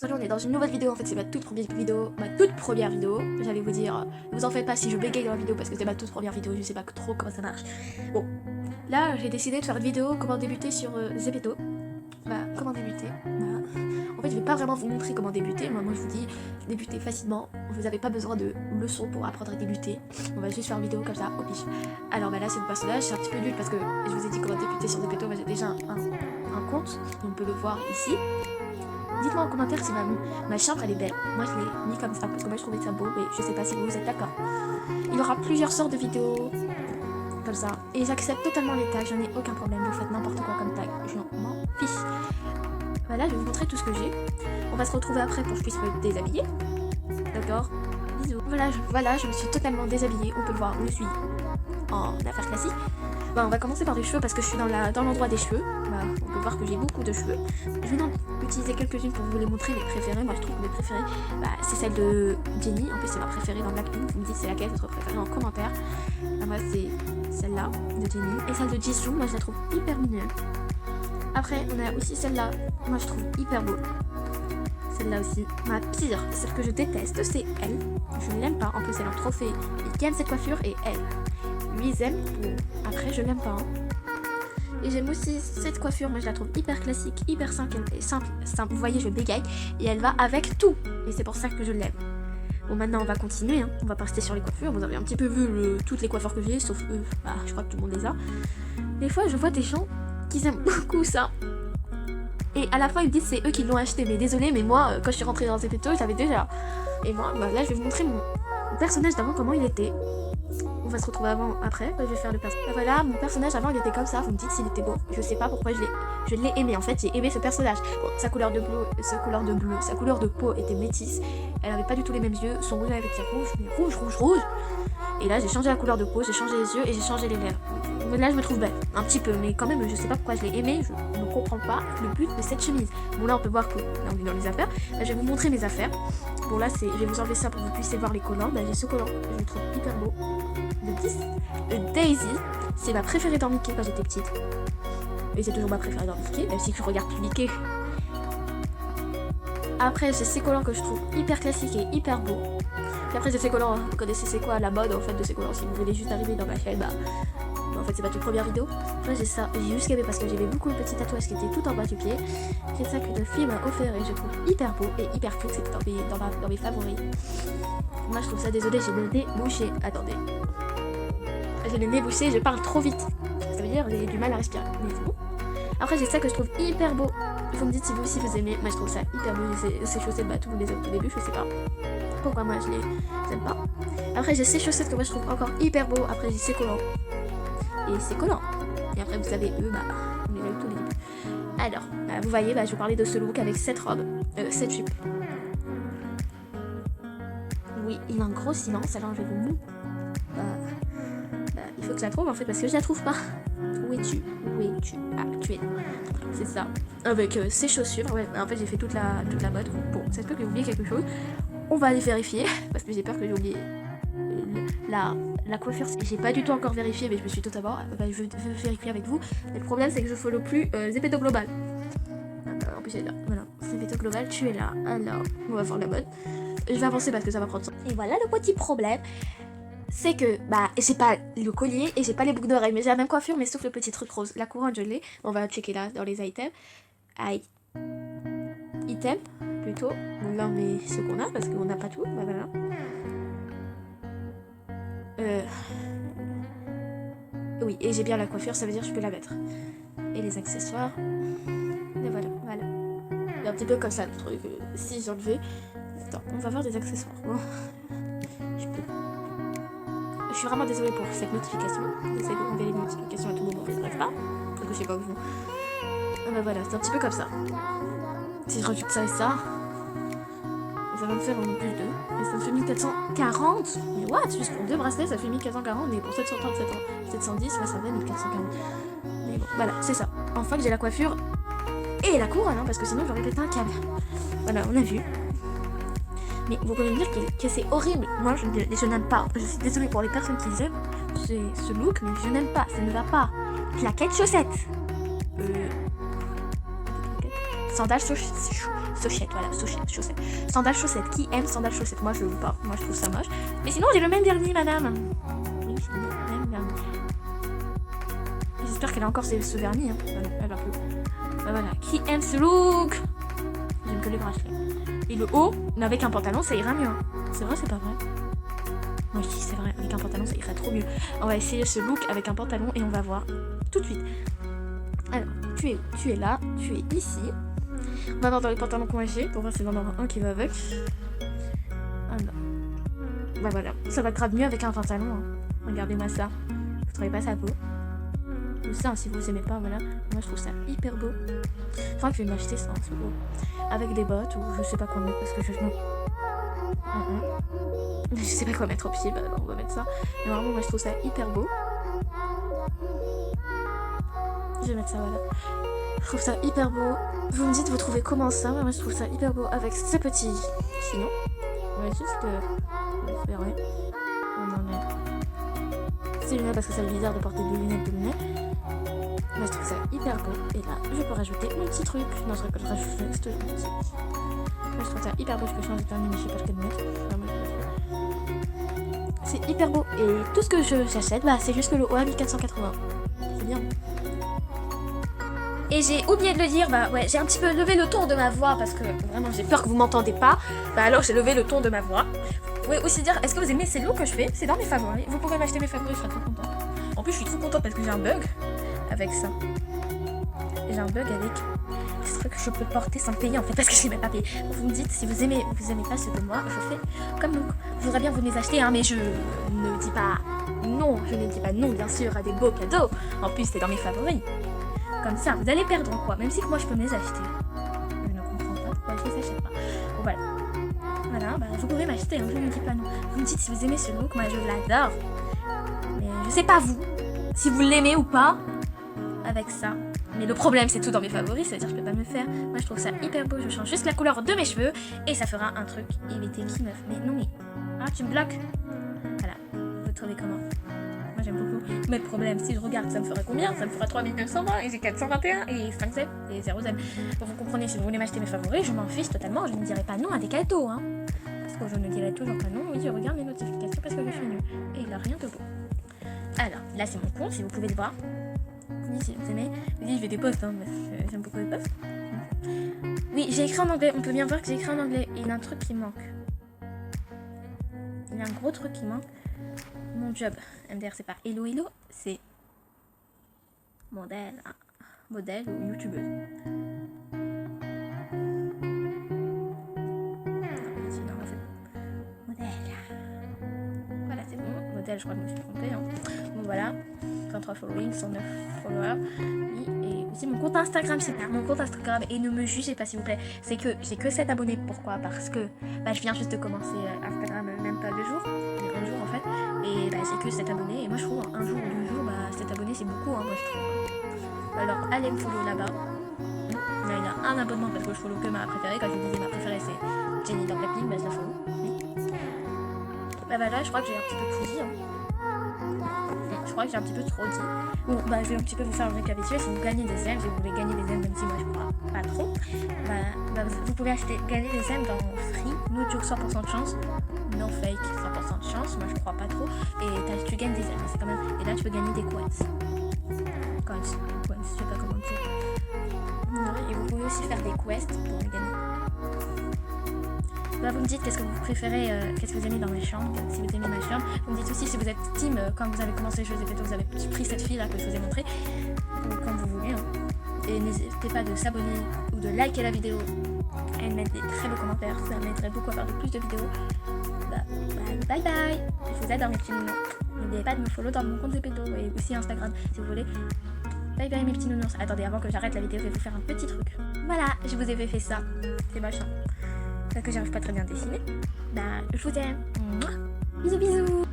Aujourd'hui on est dans une nouvelle vidéo, en fait c'est ma toute première vidéo, j'allais vous dire, ne vous en faites pas si je bégaye dans la vidéo parce que c'est ma toute première vidéo, je sais pas trop comment ça marche. Bon, là j'ai décidé de faire une vidéo comment débuter sur Zepeto. Comment débuter en fait je vais pas vraiment vous montrer comment débuter, moi je vous dis, débuter facilement, vous avez pas besoin de leçons pour apprendre à débuter, on va juste faire une vidéo comme ça, au pif. Alors là c'est mon personnage, c'est un petit peu nul parce que je vous ai dit comment débuter sur Zepeto, j'ai déjà un compte, on peut le voir ici. Dites-moi en commentaire si ma chambre elle est belle. Moi je l'ai mis comme ça parce que moi je trouvais ça beau, mais je sais pas si vous êtes d'accord. Il y aura plusieurs sortes de vidéos comme ça. Et j'accepte totalement les tags, j'en ai aucun problème. Vous faites n'importe quoi comme tag, je m'en fiche. Voilà, je vais vous montrer tout ce que j'ai. On va se retrouver après pour que je puisse me déshabiller. D'accord. Bisous. Voilà, je me suis totalement déshabillée. On peut le voir, je suis en affaires classiques. On va commencer par les cheveux parce que je suis dans l'endroit des cheveux. On peut voir que j'ai beaucoup de cheveux. Je vais en utiliser quelques-unes pour vous les montrer, les préférées. Moi je trouve que mes préférées, c'est celle de Jennie. En plus c'est ma préférée dans Blackpink. Vous me dites c'est laquelle votre préférée en commentaire. Moi c'est celle-là de Jennie. Et celle de Jisoo, moi je la trouve hyper mignonne. Après on a aussi celle-là, moi je trouve hyper beau. Celle-là aussi. Ma pire, celle que je déteste, c'est elle. Je ne l'aime pas. En plus elle a un trophée. Il aime cette coiffure et elle. Lui ils aiment. Après je l'aime pas. Et j'aime aussi cette coiffure, moi je la trouve hyper classique, hyper simple, vous voyez je bégaye, et elle va avec tout, et c'est pour ça que je l'aime. Bon maintenant on va continuer, hein. On va pas rester sur les coiffures, vous avez un petit peu vu toutes les coiffures que j'ai, sauf eux, je crois que tout le monde les a. Des fois je vois des gens qui aiment beaucoup ça, et à la fin ils me disent c'est eux qui l'ont acheté, mais désolé, mais moi quand je suis rentrée dans Zepeto, je l'avais déjà. Et moi, là je vais vous montrer mon personnage d'avant, comment il était. On va se retrouver avant, après, je vais faire le personnage. Voilà, mon personnage avant il était comme ça, vous me dites s'il était beau. Je sais pas pourquoi je l'ai aimé, en fait j'ai aimé ce personnage. Bon, sa couleur de peau était métisse, elle avait pas du tout les mêmes yeux, son rouge avec ses rouges, mais rouge. Et là j'ai changé la couleur de peau, j'ai changé les yeux et j'ai changé les lèvres. Là je me trouve belle, un petit peu, mais quand même je sais pas pourquoi je l'ai aimé, je ne comprends pas le but de cette chemise. Bon là on peut voir que là on est dans les affaires, là, je vais vous montrer mes affaires. Bon là je vais vous enlever ça pour que vous puissiez voir les collants, j'ai ce collant, je le trouve hyper beau. De Daisy, c'est ma préférée dans Mickey quand j'étais petite. Et c'est toujours ma préférée dans Mickey, même si je regarde plus Mickey. Après j'ai ces collants que je trouve hyper classiques et hyper beaux. Puis après j'ai ces collants, vous connaissez c'est quoi la mode en fait de ces collants, si vous voulez juste arriver dans ma chaîne, en fait c'est ma toute première vidéo. Après j'ai ça, j'ai juste aimé parce que j'avais beaucoup de petits tatouages qui étaient tout en bas du pied. C'est ça que le film m'a offert et je trouve hyper beau et hyper cute, c'était dans mes favoris. Moi je trouve ça, désolé, j'ai le nez bouché, attendez. J'ai le nez bouché, je parle trop vite. Ça veut dire j'ai du mal à respirer, mais c'est bon. Après j'ai ça que je trouve hyper beau. Vous me dites si vous aussi vous aimez, moi je trouve ça hyper beau. J'ai ces chaussettes, tout le monde les a au début, je sais pas pourquoi moi je les aime pas. Après j'ai ces chaussettes que moi je trouve encore hyper beau. Après j'ai ces collants. Et ces collants. Et après vous savez eux, on est là au tout début. Alors, vous voyez, je vais parler de ce look avec cette robe, cette jupe. Oui, il y a un gros silence, alors je vais vous montrer. Il faut que je la trouve en fait parce que je la trouve pas. Où es-tu? Ah, tu es là. C'est ça. Avec ces chaussures. Ouais, en fait j'ai fait toute la mode. Bon, ça se peut que j'ai oublié quelque chose. On va aller vérifier parce que j'ai peur que j'ai oublié la coiffure. J'ai pas du tout encore vérifié, mais je me suis totalement. Je vais vérifier avec vous. Mais le problème c'est que je follow plus Zepeto Global. En plus elle est là. Voilà. Zepeto Global, tu es là. Alors, on va faire la mode. Je vais avancer parce que ça va prendre temps. Et voilà le petit problème. C'est que, j'ai pas le collier et j'ai pas les boucles d'oreilles, mais j'ai la même coiffure, mais sauf le petit truc rose. La couronne, je l'ai. On va checker là, dans les items. Items, plutôt. Donc là, on met ce qu'on a, parce qu'on n'a pas tout. Voilà. Oui, et j'ai bien la coiffure, ça veut dire que je peux la mettre. Et les accessoires. Et voilà. Et un petit peu comme ça, le truc. Si j'enlevais. Attends, on va voir des accessoires. Bon. Je suis vraiment désolée pour cette notification. J'essaie de enlever les notifications à tout moment, mais je n'arrive pas. Donc je sais pas où vous. Voilà, c'est un petit peu comme ça. Si je rajoute ça et ça, ça va me faire un plus 2. Et ça me fait 1440. Mais what? Juste pour 2 bracelets, ça fait 1440. Mais pour 710, ça fait 1440. Mais bon, voilà, c'est ça. Enfin que j'ai la coiffure et la couronne, parce que sinon j'aurais pété un câble. Voilà, on a vu. Mais vous pouvez me dire que c'est horrible. Moi, je n'aime pas. Je suis désolée pour les personnes qui aiment ce look, mais je n'aime pas. Ça ne va pas. Claquettes, chaussettes. Sandales, Sauchette, voilà, chaussettes. Sandales, chaussettes. Qui aime sandales, chaussettes? Moi, je le veux pas. Moi, je trouve ça moche. Mais sinon, j'ai le même vernis, madame. Oui, c'est le même vernis. J'espère qu'elle a encore ce vernis. Hein. Voilà, elle va plus. Bah, voilà. Qui aime ce look? J'aime que les bracelets. Et le haut, mais avec un pantalon, ça ira mieux. Hein. C'est vrai, c'est pas vrai? Moi, je dis c'est vrai. Avec un pantalon, ça irait trop mieux. On va essayer ce look avec un pantalon et on va voir tout de suite. Alors, tu es où? Tu es là. Tu es ici. On va voir dans les pantalons qu'on j'ai pour voir s'il va y en avoir un qui va avec. Alors. Bah voilà, ça va grave mieux avec un pantalon. Hein. Regardez-moi ça. Vous trouvez pas ça beau? Ou ça, si vous aimez pas, voilà. Moi je trouve ça hyper beau. Je crois que je vais m'acheter ça, c'est beau. Avec des bottes ou je sais pas quoi mettre parce que je je sais pas quoi mettre au pied, bah on va mettre ça. Mais vraiment, moi je trouve ça hyper beau. Je vais mettre ça, voilà. Je trouve ça hyper beau. Vous me dites, vous trouvez comment ça? Moi je trouve ça hyper beau avec ce petit sinon. On va juste vous verrez. On en est. C'est lunettes parce que ça le bizarre de porter des lunettes. Moi je trouve ça hyper beau. Et là, je peux rajouter mon petit truc. Non, je rajoute juste le petit. Moi je trouve ça hyper beau. Je peux changer de vernis, mais je sais pas lequel mettre. C'est hyper beau. Et tout ce que j'achète, bah c'est juste que le haut à 1480. C'est bien. Et j'ai oublié de le dire, bah ouais, j'ai un petit peu levé le ton de ma voix parce que vraiment j'ai peur que vous m'entendez pas. Bah alors j'ai levé le ton de ma voix. Vous pouvez aussi dire, est-ce que vous aimez ces looks que je fais? C'est dans mes favoris. Vous pourrez m'acheter mes favoris, je serai trop contente. En plus, je suis trop contente parce que j'ai un bug avec ça. J'ai un bug avec ce truc que je peux porter sans le payer en fait parce que je l'ai même pas payé. Vous me dites si vous aimez pas ce que moi je fais comme look. Je voudrais bien vous les acheter, hein, mais je ne dis pas non. Je ne dis pas non, bien sûr, à des beaux cadeaux. En plus, c'est dans mes favoris. Comme ça, vous allez perdre quoi, même si moi je peux me les acheter. Je ne comprends pas pourquoi je les achète pas. Bon voilà. Voilà, bah vous pouvez m'acheter, hein, je ne dis pas non. Vous me dites si vous aimez ce look, moi je l'adore. Mais je sais pas vous, si vous l'aimez ou pas, avec ça. Mais le problème c'est tout dans mes favoris, c'est-à-dire que je peux pas me le faire. Moi je trouve ça hyper beau, je change juste la couleur de mes cheveux et ça fera un truc éviter qui meuf. Mais non mais, ah tu me bloques. Voilà, vous trouvez comment? Moi j'aime beaucoup. Mais le problème, si je regarde, ça me ferait combien? Ça me fera 3920 et j'ai 421 et 5 zèbres et 0 zèbres. Bon, vous comprenez, si vous voulez m'acheter mes favoris, je m'en fiche totalement. Je ne dirai pas non à des cadeaux. Hein. Parce que je ne dirai toujours pas non. Oui, je regarde mes notifications parce que je suis nulle. Et il n'a rien de beau. Alors, là c'est mon compte, si vous pouvez le voir. Oui, si vous aimez. Oui, je fais des posts, hein, parce que j'aime beaucoup les posts. Oui, j'ai écrit en anglais. On peut bien voir que j'ai écrit en anglais. Et il y a un truc qui manque. Il y a un gros truc qui manque. Mon job, MDR c'est pas hello, c'est modèle ou youtubeuse. Non, c'est bon. Modèle. Voilà, c'est bon. Modèle, je crois que je me suis trompée. Hein. Bon, voilà. 23 followings, 109 followers. Et aussi mon compte Instagram, c'est pas mon compte Instagram. Et ne me jugez pas, s'il vous plaît. C'est que j'ai que 7 abonnés. Pourquoi? Parce que bah, je viens juste de commencer Instagram, même pas 2 jours. Mais 1 jour en fait. Et bah, j'ai que 7 abonnés. Et moi, je trouve un jour ou 2 jours, bah, 7 abonnés, c'est beaucoup. Hein, moi, je trouve. Alors, allez me follow là-bas. Là, il y a un abonnement parce que je follow que ma préférée. Quand je vous disais ma préférée, c'est Jenny dans Blackpink. Bah, je la follow. Bah, voilà, je crois que j'ai un petit peu tout dit. Hein. Je crois que j'ai un petit peu trop dit. Bon, bah, je vais un petit peu vous faire un récapitulatif. Si vous gagnez des aimes, si vous voulez gagner des aimes, même si moi je crois pas trop, bah, vous pouvez gagner des aimes dans Free, No Joke 100% de chance, No Fake 100% de chance, moi je crois pas trop. Et tu gagnes des aimes, c'est quand même. Et là tu peux gagner des coins. Coins, je sais pas comment dire. Et vous pouvez aussi faire des quests pour les gagner. Bah, vous me dites qu'est-ce que vous préférez, qu'est-ce que vous aimez dans ma chambre, si vous aimez ma chambre. Vous me dites aussi si vous êtes team, quand vous avez commencé les choses et vous avez pris cette fille là que je vous ai montré, ou comme vous voulez. Hein. Et n'hésitez pas de s'abonner ou de liker la vidéo et de mettre des très beaux commentaires, ça m'aiderait beaucoup à faire de plus de vidéos. Bah, bye bye, je vous adore mes petits nounous. N'oubliez pas de me follow dans mon compte Zepeto et aussi Instagram si vous voulez. Bye bye mes petits nounous. Attendez, avant que j'arrête la vidéo, je vais vous faire un petit truc. Voilà, je vous ai fait ça. C'est moche. Parce que j'arrive pas très bien à dessiner. Bah, je vous aime. Bisous bisous.